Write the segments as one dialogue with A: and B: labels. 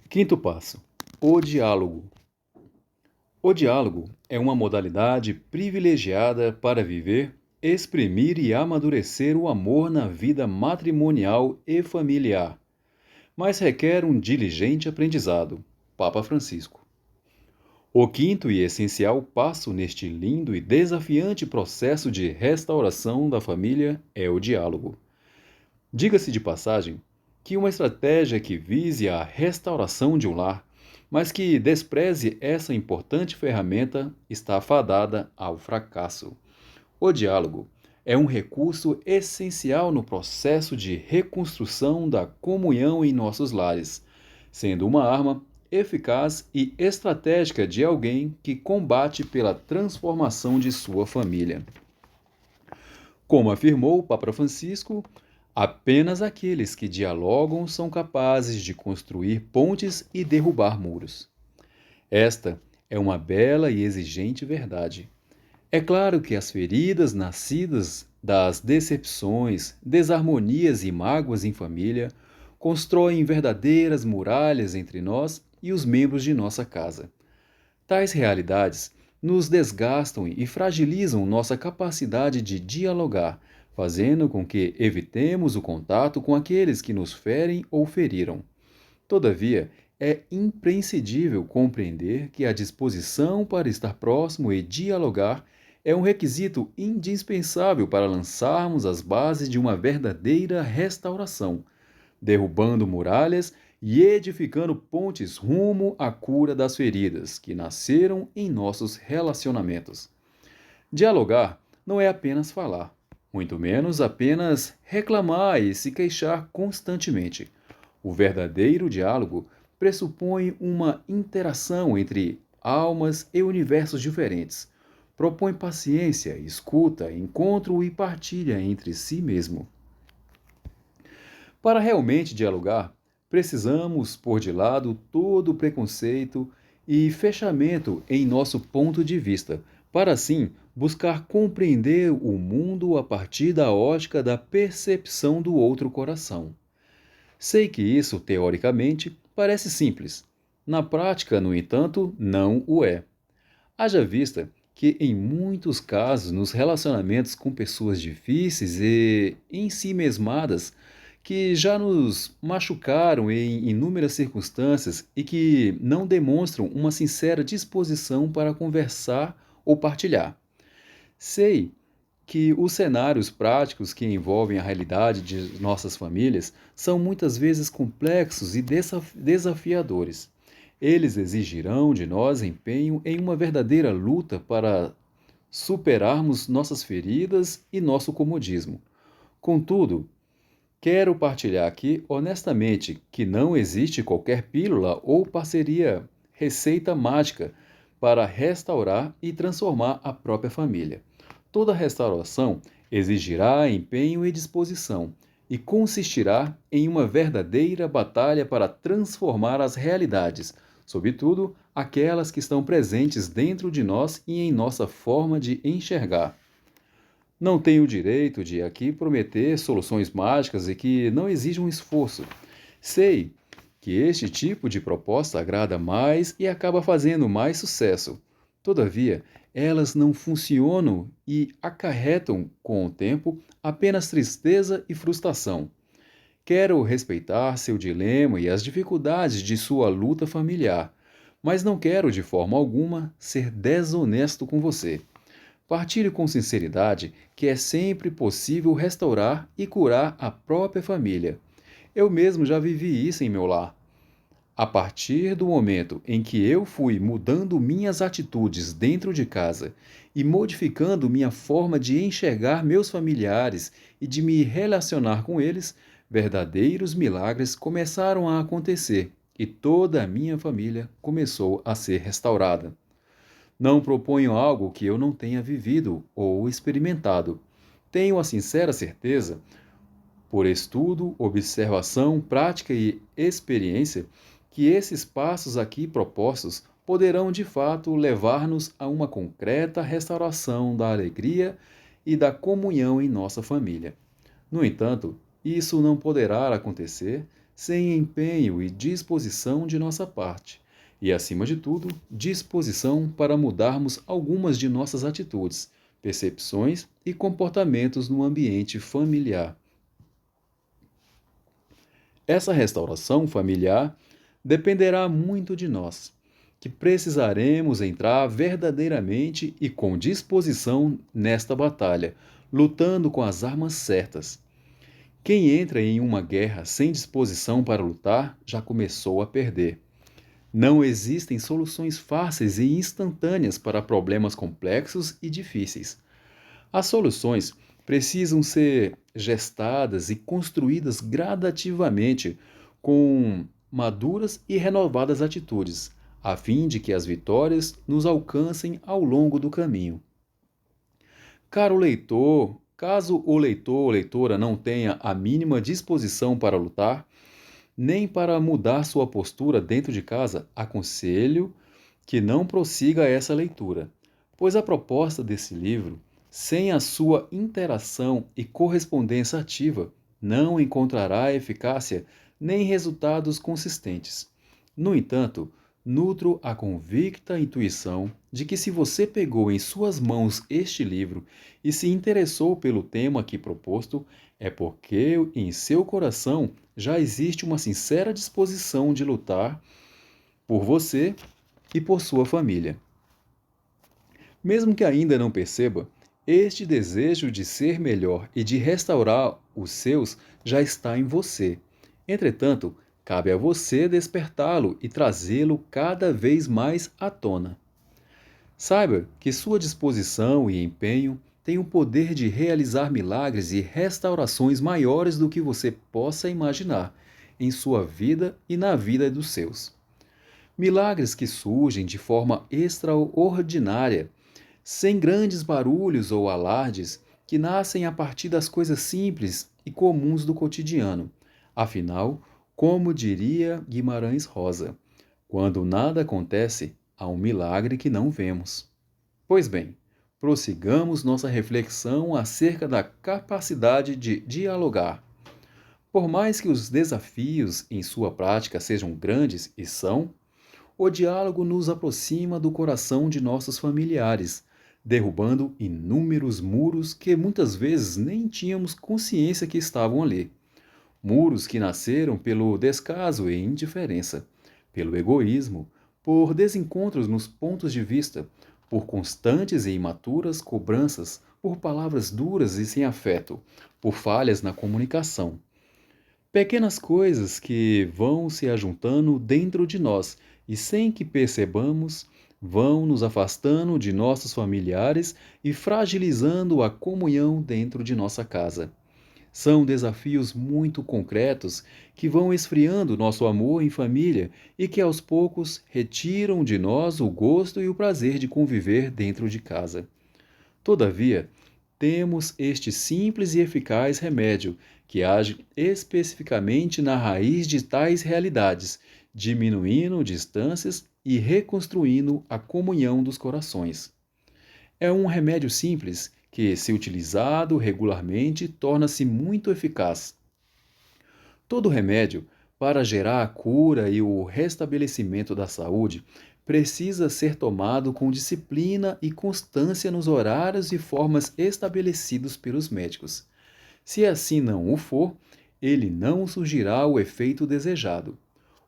A: Quinto passo: o diálogo. O diálogo é uma modalidade privilegiada para viver, exprimir e amadurecer o amor na vida matrimonial e familiar, mas requer um diligente aprendizado. Papa Francisco. O quinto e essencial passo neste lindo e desafiante processo de restauração da família é o diálogo. Diga-se de passagem que uma estratégia que vise a restauração de um lar, mas que despreze essa importante ferramenta, está fadada ao fracasso. O diálogo é um recurso essencial no processo de reconstrução da comunhão em nossos lares, sendo uma arma eficaz e estratégica de alguém que combate pela transformação de sua família. Como afirmou o Papa Francisco, apenas aqueles que dialogam são capazes de construir pontes e derrubar muros. Esta é uma bela e exigente verdade. É claro que as feridas nascidas das decepções, desarmonias e mágoas em família constroem verdadeiras muralhas entre nós e os membros de nossa casa. Tais realidades nos desgastam e fragilizam nossa capacidade de dialogar, fazendo com que evitemos o contato com aqueles que nos ferem ou feriram. Todavia, é imprescindível compreender que a disposição para estar próximo e dialogar é um requisito indispensável para lançarmos as bases de uma verdadeira restauração, derrubando muralhas e edificando pontes rumo à cura das feridas que nasceram em nossos relacionamentos. Dialogar não é apenas falar, muito menos apenas reclamar e se queixar constantemente. O verdadeiro diálogo pressupõe uma interação entre almas e universos diferentes. Propõe paciência, escuta, encontro e partilha entre si mesmo. Para realmente dialogar, precisamos pôr de lado todo o preconceito e fechamento em nosso ponto de vista, para assim buscar compreender o mundo a partir da ótica da percepção do outro coração. Sei que isso, teoricamente, parece simples. Na prática, no entanto, não o é. Haja vista que, em muitos casos, nos relacionamentos com pessoas difíceis e em si mesmadas, que já nos machucaram em inúmeras circunstâncias e que não demonstram uma sincera disposição para conversar ou partilhar. Sei que os cenários práticos que envolvem a realidade de nossas famílias são muitas vezes complexos e desafiadores. Eles exigirão de nós empenho em uma verdadeira luta para superarmos nossas feridas e nosso comodismo. Contudo, quero partilhar aqui honestamente que não existe qualquer pílula ou parceria, receita mágica para restaurar e transformar a própria família. Toda restauração exigirá empenho e disposição e consistirá em uma verdadeira batalha para transformar as realidades, sobretudo aquelas que estão presentes dentro de nós e em nossa forma de enxergar. Não tenho o direito de aqui prometer soluções mágicas e que não exijam esforço. Sei que este tipo de proposta agrada mais e acaba fazendo mais sucesso. Todavia, elas não funcionam e acarretam, com o tempo, apenas tristeza e frustração. Quero respeitar seu dilema e as dificuldades de sua luta familiar, mas não quero de forma alguma ser desonesto com você. Partilhe com sinceridade que é sempre possível restaurar e curar a própria família. Eu mesmo já vivi isso em meu lar. A partir do momento em que eu fui mudando minhas atitudes dentro de casa e modificando minha forma de enxergar meus familiares e de me relacionar com eles, verdadeiros milagres começaram a acontecer e toda a minha família começou a ser restaurada. Não proponho algo que eu não tenha vivido ou experimentado. Tenho a sincera certeza, por estudo, observação, prática e experiência, que esses passos aqui propostos poderão de fato levar-nos a uma concreta restauração da alegria e da comunhão em nossa família. No entanto, isso não poderá acontecer sem empenho e disposição de nossa parte. E, acima de tudo, disposição para mudarmos algumas de nossas atitudes, percepções e comportamentos no ambiente familiar. Essa restauração familiar dependerá muito de nós, que precisaremos entrar verdadeiramente e com disposição nesta batalha, lutando com as armas certas. Quem entra em uma guerra sem disposição para lutar já começou a perder. Não existem soluções fáceis e instantâneas para problemas complexos e difíceis. As soluções precisam ser gestadas e construídas gradativamente com maduras e renovadas atitudes, a fim de que as vitórias nos alcancem ao longo do caminho. Caro leitor, caso o leitor ou leitora não tenha a mínima disposição para lutar, nem para mudar sua postura dentro de casa, aconselho que não prossiga essa leitura, pois a proposta desse livro, sem a sua interação e correspondência ativa, não encontrará eficácia nem resultados consistentes. No entanto, nutro a convicta intuição de que se você pegou em suas mãos este livro e se interessou pelo tema aqui proposto, é porque em seu coração já existe uma sincera disposição de lutar por você e por sua família. Mesmo que ainda não perceba, este desejo de ser melhor e de restaurar os seus já está em você. Entretanto, cabe a você despertá-lo e trazê-lo cada vez mais à tona. Saiba que sua disposição e empenho têm o poder de realizar milagres e restaurações maiores do que você possa imaginar em sua vida e na vida dos seus. Milagres que surgem de forma extraordinária, sem grandes barulhos ou alardes, que nascem a partir das coisas simples e comuns do cotidiano. Afinal, como diria Guimarães Rosa, quando nada acontece, há um milagre que não vemos. Pois bem, prossigamos nossa reflexão acerca da capacidade de dialogar. Por mais que os desafios em sua prática sejam grandes e são, o diálogo nos aproxima do coração de nossos familiares, derrubando inúmeros muros que muitas vezes nem tínhamos consciência que estavam ali. Muros que nasceram pelo descaso e indiferença, pelo egoísmo, por desencontros nos pontos de vista, por constantes e imaturas cobranças, por palavras duras e sem afeto, por falhas na comunicação. Pequenas coisas que vão se ajuntando dentro de nós e, sem que percebamos, vão nos afastando de nossos familiares e fragilizando a comunhão dentro de nossa casa. São desafios muito concretos que vão esfriando nosso amor em família e que aos poucos retiram de nós o gosto e o prazer de conviver dentro de casa. Todavia, temos este simples e eficaz remédio que age especificamente na raiz de tais realidades, diminuindo distâncias e reconstruindo a comunhão dos corações. É um remédio simples que, se utilizado regularmente, torna-se muito eficaz. Todo remédio, para gerar a cura e o restabelecimento da saúde, precisa ser tomado com disciplina e constância nos horários e formas estabelecidos pelos médicos. Se assim não o for, ele não surgirá o efeito desejado.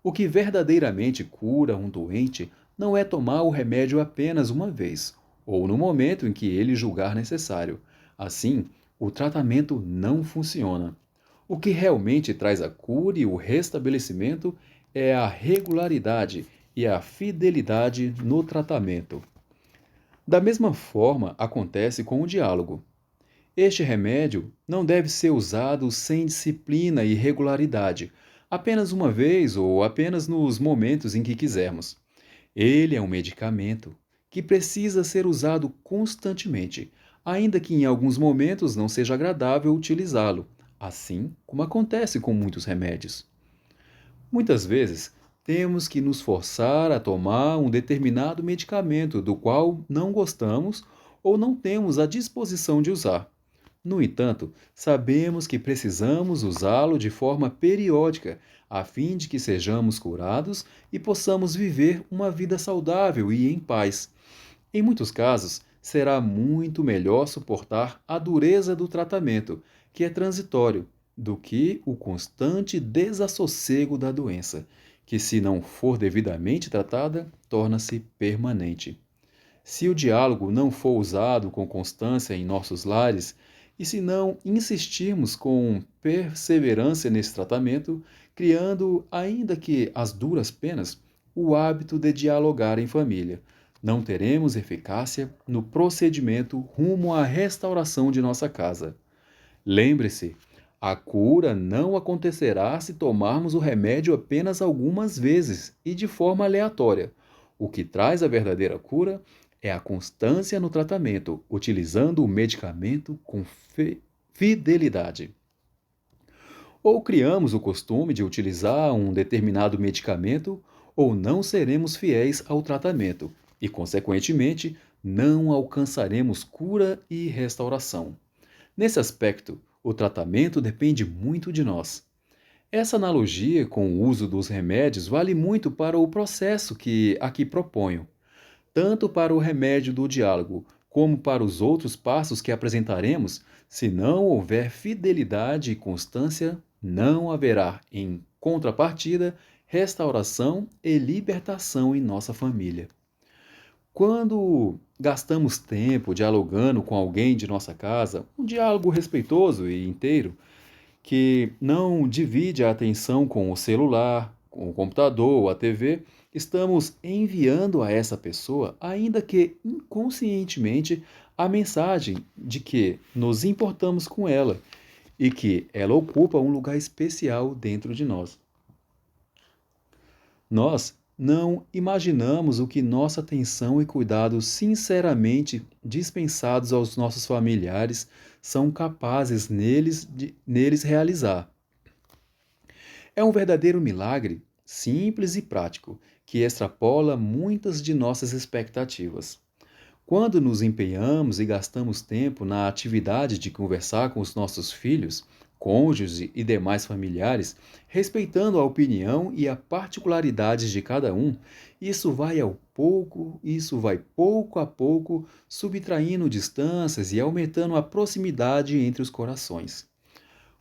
A: O que verdadeiramente cura um doente não é tomar o remédio apenas uma vez, ou no momento em que ele julgar necessário. Assim, o tratamento não funciona. O que realmente traz a cura e o restabelecimento é a regularidade e a fidelidade no tratamento. Da mesma forma, acontece com o diálogo. Este remédio não deve ser usado sem disciplina e regularidade, apenas uma vez ou apenas nos momentos em que quisermos. Ele é um medicamento que precisa ser usado constantemente, ainda que em alguns momentos não seja agradável utilizá-lo, assim como acontece com muitos remédios. Muitas vezes, temos que nos forçar a tomar um determinado medicamento do qual não gostamos ou não temos a disposição de usar. No entanto, sabemos que precisamos usá-lo de forma periódica, a fim de que sejamos curados e possamos viver uma vida saudável e em paz. Em muitos casos, será muito melhor suportar a dureza do tratamento, que é transitório, do que o constante desassossego da doença, que, se não for devidamente tratada, torna-se permanente. Se o diálogo não for usado com constância em nossos lares, e se não insistirmos com perseverança nesse tratamento, criando, ainda que às duras penas, o hábito de dialogar em família, não teremos eficácia no procedimento rumo à restauração de nossa casa. Lembre-se, a cura não acontecerá se tomarmos o remédio apenas algumas vezes e de forma aleatória. O que traz a verdadeira cura é a constância no tratamento, utilizando o medicamento com fidelidade. Ou criamos o costume de utilizar um determinado medicamento, ou não seremos fiéis ao tratamento e, consequentemente, não alcançaremos cura e restauração. Nesse aspecto, o tratamento depende muito de nós. Essa analogia com o uso dos remédios vale muito para o processo que aqui proponho, tanto para o remédio do diálogo, como para os outros passos que apresentaremos. Se não houver fidelidade e constância, não haverá, em contrapartida, restauração e libertação em nossa família. Quando gastamos tempo dialogando com alguém de nossa casa, um diálogo respeitoso e inteiro, que não divide a atenção com o celular, com o computador ou a TV, estamos enviando a essa pessoa, ainda que inconscientemente, a mensagem de que nos importamos com ela e que ela ocupa um lugar especial dentro de nós. Nós não imaginamos o que nossa atenção e cuidado sinceramente dispensados aos nossos familiares são capazes neles realizar. É um verdadeiro milagre, simples e prático, que extrapola muitas de nossas expectativas. Quando nos empenhamos e gastamos tempo na atividade de conversar com os nossos filhos, cônjuges e demais familiares, respeitando a opinião e a particularidades de cada um, isso vai pouco a pouco subtraindo distâncias e aumentando a proximidade entre os corações.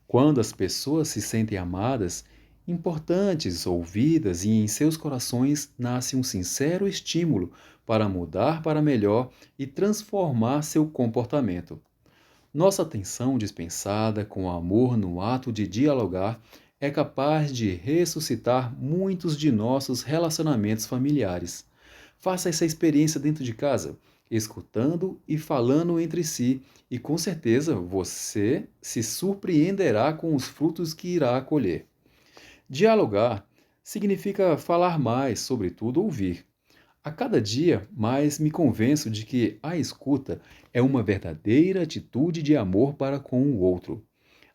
A: Quando as pessoas se sentem amadas, importantes, ouvidas e em seus corações nasce um sincero estímulo para mudar para melhor e transformar seu comportamento. Nossa atenção dispensada com amor no ato de dialogar é capaz de ressuscitar muitos de nossos relacionamentos familiares. Faça essa experiência dentro de casa, escutando e falando entre si, e com certeza você se surpreenderá com os frutos que irá colher. Dialogar significa falar mais, sobretudo ouvir. A cada dia mais me convenço de que a escuta é uma verdadeira atitude de amor para com o outro.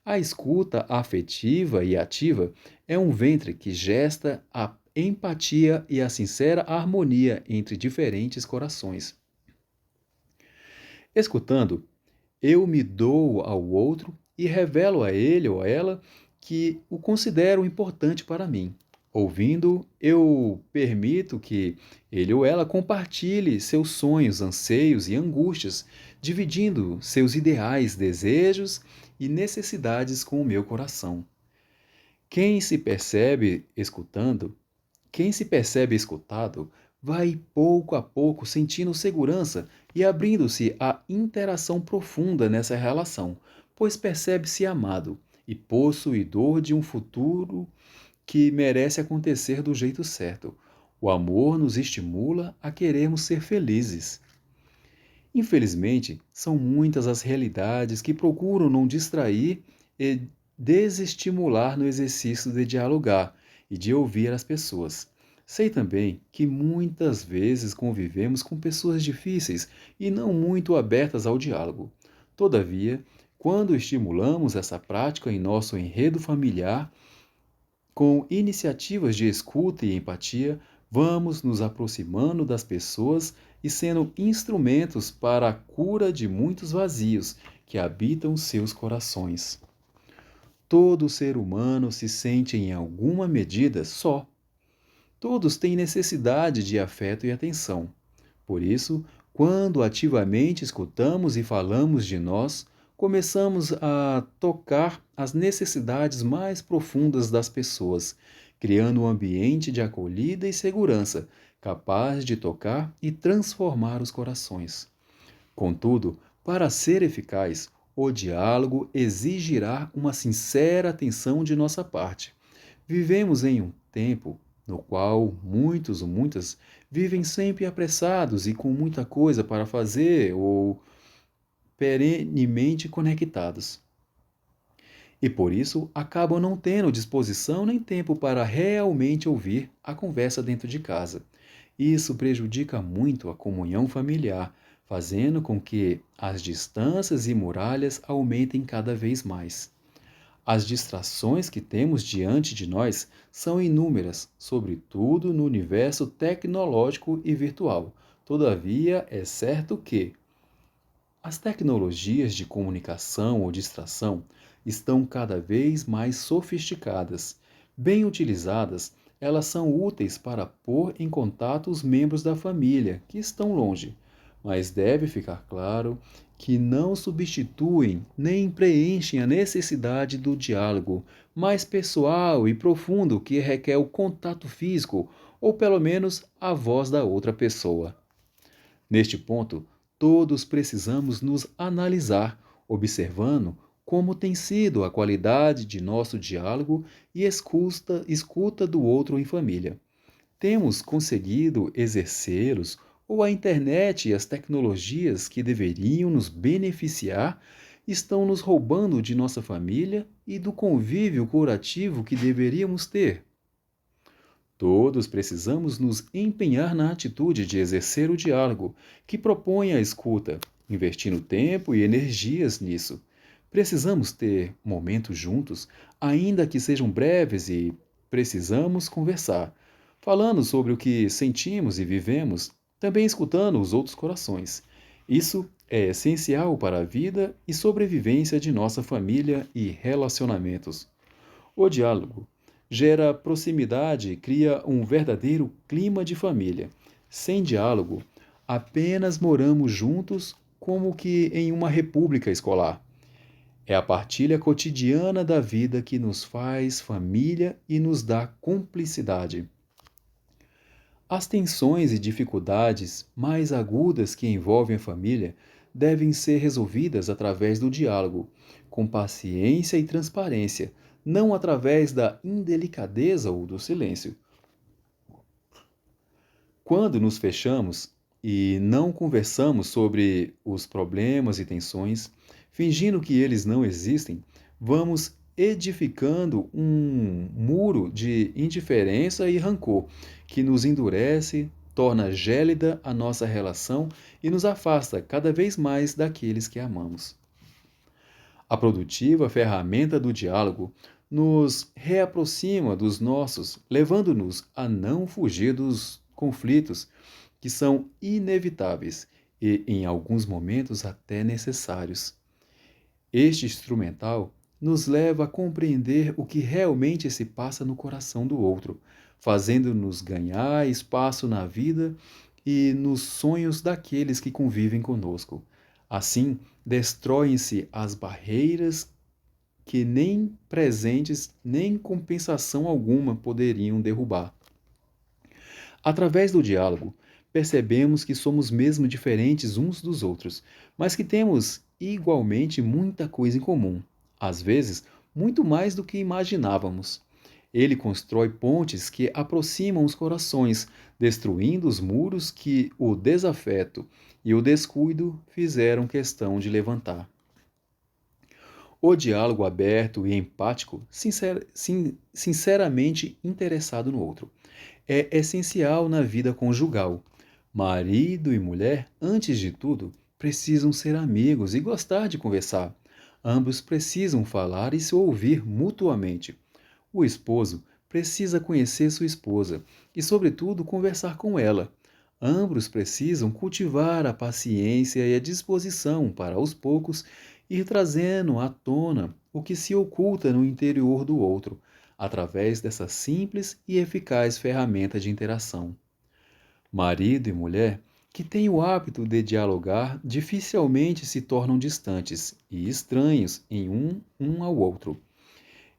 A: A escuta afetiva e ativa é um ventre que gesta a empatia e a sincera harmonia entre diferentes corações. Escutando, eu me dou ao outro e revelo a ele ou a ela que o considero importante para mim. Ouvindo, eu permito que ele ou ela compartilhe seus sonhos, anseios e angústias, dividindo seus ideais, desejos e necessidades com o meu coração. Quem se percebe escutando, quem se percebe escutado, vai pouco a pouco sentindo segurança e abrindo-se à interação profunda nessa relação, pois percebe-se amado e possuidor de um futuro que merece acontecer do jeito certo. O amor nos estimula a querermos ser felizes. Infelizmente, são muitas as realidades que procuram não distrair e desestimular no exercício de dialogar e de ouvir as pessoas. Sei também que muitas vezes convivemos com pessoas difíceis e não muito abertas ao diálogo. Todavia, quando estimulamos essa prática em nosso enredo familiar, com iniciativas de escuta e empatia, vamos nos aproximando das pessoas e sendo instrumentos para a cura de muitos vazios que habitam seus corações. Todo ser humano se sente em alguma medida só. Todos têm necessidade de afeto e atenção. Por isso, quando ativamente escutamos e falamos de nós, começamos a tocar as necessidades mais profundas das pessoas, criando um ambiente de acolhida e segurança, capaz de tocar e transformar os corações. Contudo, para ser eficaz, o diálogo exigirá uma sincera atenção de nossa parte. Vivemos em um tempo no qual muitos ou muitas vivem sempre apressados e com muita coisa para fazer ou perenemente conectados. E por isso acabam não tendo disposição nem tempo para realmente ouvir a conversa dentro de casa. Isso prejudica muito a comunhão familiar, fazendo com que as distâncias e muralhas aumentem cada vez mais. As distrações que temos diante de nós são inúmeras, sobretudo no universo tecnológico e virtual. Todavia, é certo que as tecnologias de comunicação ou distração estão cada vez mais sofisticadas. Bem utilizadas, elas são úteis para pôr em contato os membros da família que estão longe, mas deve ficar claro que não substituem nem preenchem a necessidade do diálogo mais pessoal e profundo que requer o contato físico ou pelo menos a voz da outra pessoa. Neste ponto, todos precisamos nos analisar, observando como tem sido a qualidade de nosso diálogo e escuta do outro em família. Temos conseguido exercê-los ou a internet e as tecnologias que deveriam nos beneficiar estão nos roubando de nossa família e do convívio curativo que deveríamos ter? Todos precisamos nos empenhar na atitude de exercer o diálogo, que propõe a escuta, investindo tempo e energias nisso. Precisamos ter momentos juntos, ainda que sejam breves, e precisamos conversar, falando sobre o que sentimos e vivemos, também escutando os outros corações. Isso é essencial para a vida e sobrevivência de nossa família e relacionamentos. O diálogo gera proximidade e cria um verdadeiro clima de família. Sem diálogo, apenas moramos juntos como que em uma república escolar. É a partilha cotidiana da vida que nos faz família e nos dá cumplicidade. As tensões e dificuldades mais agudas que envolvem a família devem ser resolvidas através do diálogo, com paciência e transparência, não através da indelicadeza ou do silêncio. Quando nos fechamos e não conversamos sobre os problemas e tensões, fingindo que eles não existem, vamos edificando um muro de indiferença e rancor que nos endurece, torna gélida a nossa relação e nos afasta cada vez mais daqueles que amamos. A produtiva ferramenta do diálogo nos reaproxima dos nossos, levando-nos a não fugir dos conflitos que são inevitáveis e, em alguns momentos, até necessários. Este instrumental nos leva a compreender o que realmente se passa no coração do outro, fazendo-nos ganhar espaço na vida e nos sonhos daqueles que convivem conosco. Assim, destroem-se as barreiras que nem presentes nem compensação alguma poderiam derrubar. Através do diálogo, percebemos que somos mesmo diferentes uns dos outros, mas que temos igualmente muita coisa em comum, às vezes muito mais do que imaginávamos. Ele constrói pontes que aproximam os corações, destruindo os muros que o desafeto e o descuido fizeram questão de levantar. O diálogo aberto e empático, sinceramente interessado no outro, é essencial na vida conjugal. Marido e mulher, antes de tudo, precisam ser amigos e gostar de conversar. Ambos precisam falar e se ouvir mutuamente. O esposo precisa conhecer sua esposa e, sobretudo, conversar com ela. Ambos precisam cultivar a paciência e a disposição para, aos poucos, ir trazendo à tona o que se oculta no interior do outro, através dessa simples e eficaz ferramenta de interação. Marido e mulher que têm o hábito de dialogar dificilmente se tornam distantes e estranhos em um ao outro.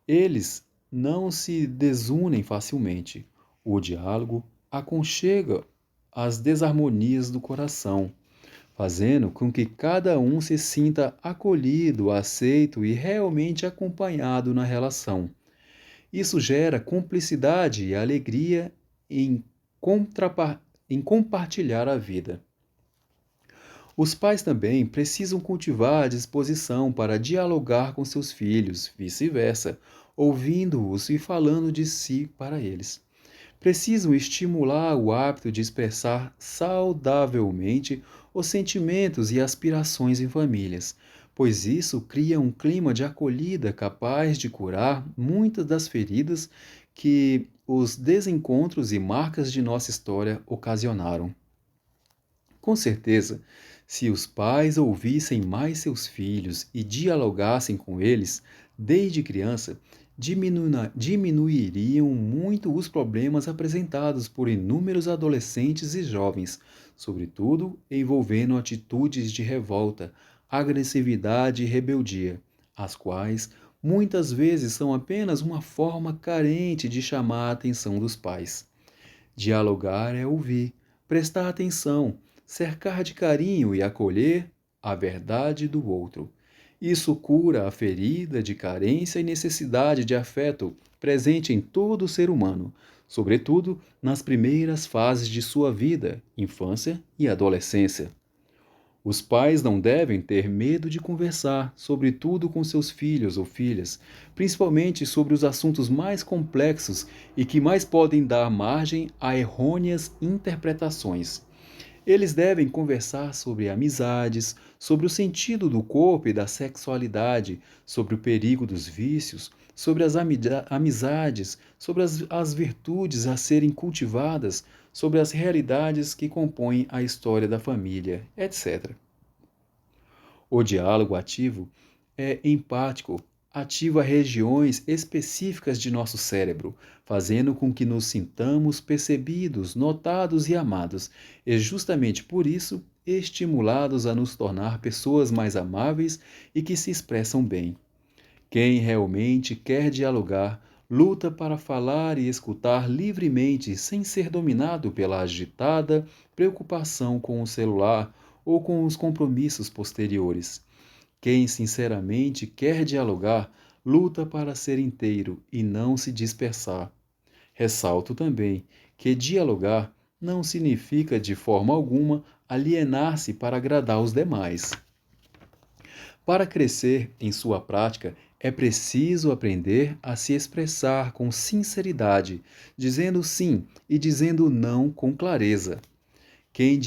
A: Eles não se desunem facilmente. O diálogo aconchega as desarmonias do coração, fazendo com que cada um se sinta acolhido, aceito e realmente acompanhado na relação. Isso gera cumplicidade e alegria em, em compartilhar a vida. Os pais também precisam cultivar a disposição para dialogar com seus filhos, vice-versa, ouvindo-os e falando de si para eles. Precisam estimular o hábito de expressar saudavelmente os sentimentos e aspirações em famílias, pois isso cria um clima de acolhida capaz de curar muitas das feridas que os desencontros e marcas de nossa história ocasionaram. Com certeza, se os pais ouvissem mais seus filhos e dialogassem com eles desde criança, diminuiriam muito os problemas apresentados por inúmeros adolescentes e jovens, sobretudo envolvendo atitudes de revolta, agressividade e rebeldia, as quais muitas vezes são apenas uma forma carente de chamar a atenção dos pais. Dialogar é ouvir, prestar atenção, cercar de carinho e acolher a verdade do outro. Isso cura a ferida de carência e necessidade de afeto presente em todo ser humano, sobretudo nas primeiras fases de sua vida, infância e adolescência. Os pais não devem ter medo de conversar sobre tudo com seus filhos ou filhas, principalmente sobre os assuntos mais complexos e que mais podem dar margem a errôneas interpretações. Eles devem conversar sobre amizades, sobre o sentido do corpo e da sexualidade, sobre o perigo dos vícios, sobre as amizades, sobre as virtudes a serem cultivadas, sobre as realidades que compõem a história da família, etc. O diálogo ativo é empático, ativa regiões específicas de nosso cérebro, fazendo com que nos sintamos percebidos, notados e amados, e justamente por isso estimulados a nos tornar pessoas mais amáveis e que se expressam bem. Quem realmente quer dialogar, luta para falar e escutar livremente sem ser dominado pela agitada preocupação com o celular ou com os compromissos posteriores. Quem sinceramente quer dialogar, luta para ser inteiro e não se dispersar. Ressalto também que dialogar não significa de forma alguma alienar-se para agradar os demais. Para crescer em sua prática, é preciso aprender a se expressar com sinceridade, dizendo sim e dizendo não com clareza. Quem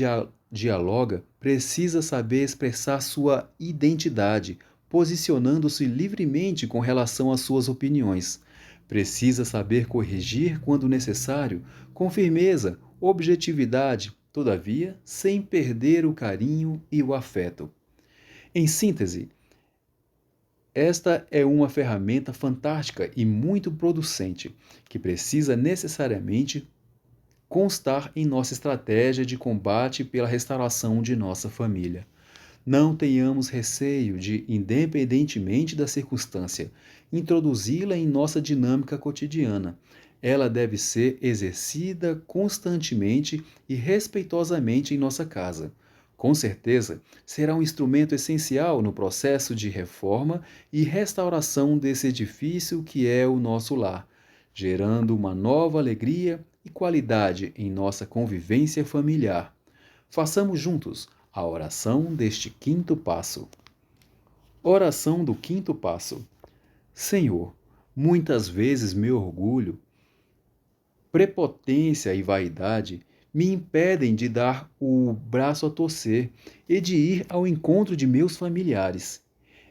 A: dialoga precisa saber expressar sua identidade, posicionando-se livremente com relação às suas opiniões. Precisa saber corrigir quando necessário, com firmeza, objetividade, todavia, sem perder o carinho e o afeto. Em síntese, esta é uma ferramenta fantástica e muito producente, que precisa necessariamente constar em nossa estratégia de combate pela restauração de nossa família. Não tenhamos receio de, independentemente da circunstância, introduzi-la em nossa dinâmica cotidiana. Ela deve ser exercida constantemente e respeitosamente em nossa casa. Com certeza, será um instrumento essencial no processo de reforma e restauração desse edifício que é o nosso lar, gerando uma nova alegria e qualidade em nossa convivência familiar. Façamos juntos a oração deste quinto passo. Oração do quinto passo. Senhor, muitas vezes meu orgulho, prepotência e vaidade me impedem de dar o braço a torcer e de ir ao encontro de meus familiares.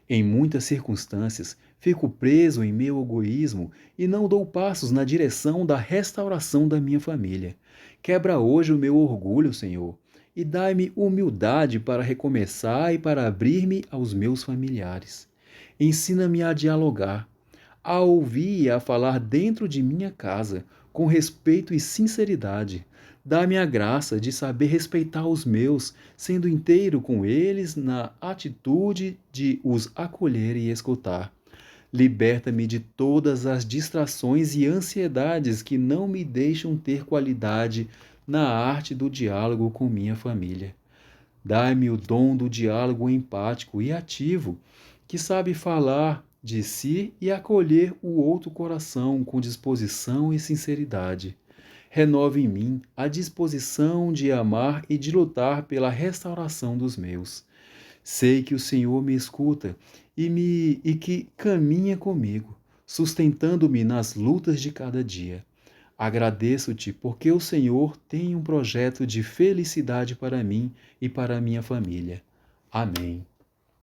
A: Em muitas circunstâncias, fico preso em meu egoísmo e não dou passos na direção da restauração da minha família. Quebra hoje o meu orgulho, Senhor, e dai-me humildade para recomeçar e para abrir-me aos meus familiares. Ensina-me a dialogar, a ouvir e a falar dentro de minha casa, com respeito e sinceridade. Dá-me a graça de saber respeitar os meus, sendo inteiro com eles na atitude de os acolher e escutar. Liberta-me de todas as distrações e ansiedades que não me deixam ter qualidade na arte do diálogo com minha família. Dai-me o dom do diálogo empático e ativo, que sabe falar de si e acolher o outro coração com disposição e sinceridade. Renove em mim a disposição de amar e de lutar pela restauração dos meus. Sei que o Senhor me escuta e que caminha comigo, sustentando-me nas lutas de cada dia. Agradeço-te porque o Senhor tem um projeto de felicidade para mim e para a minha família. Amém.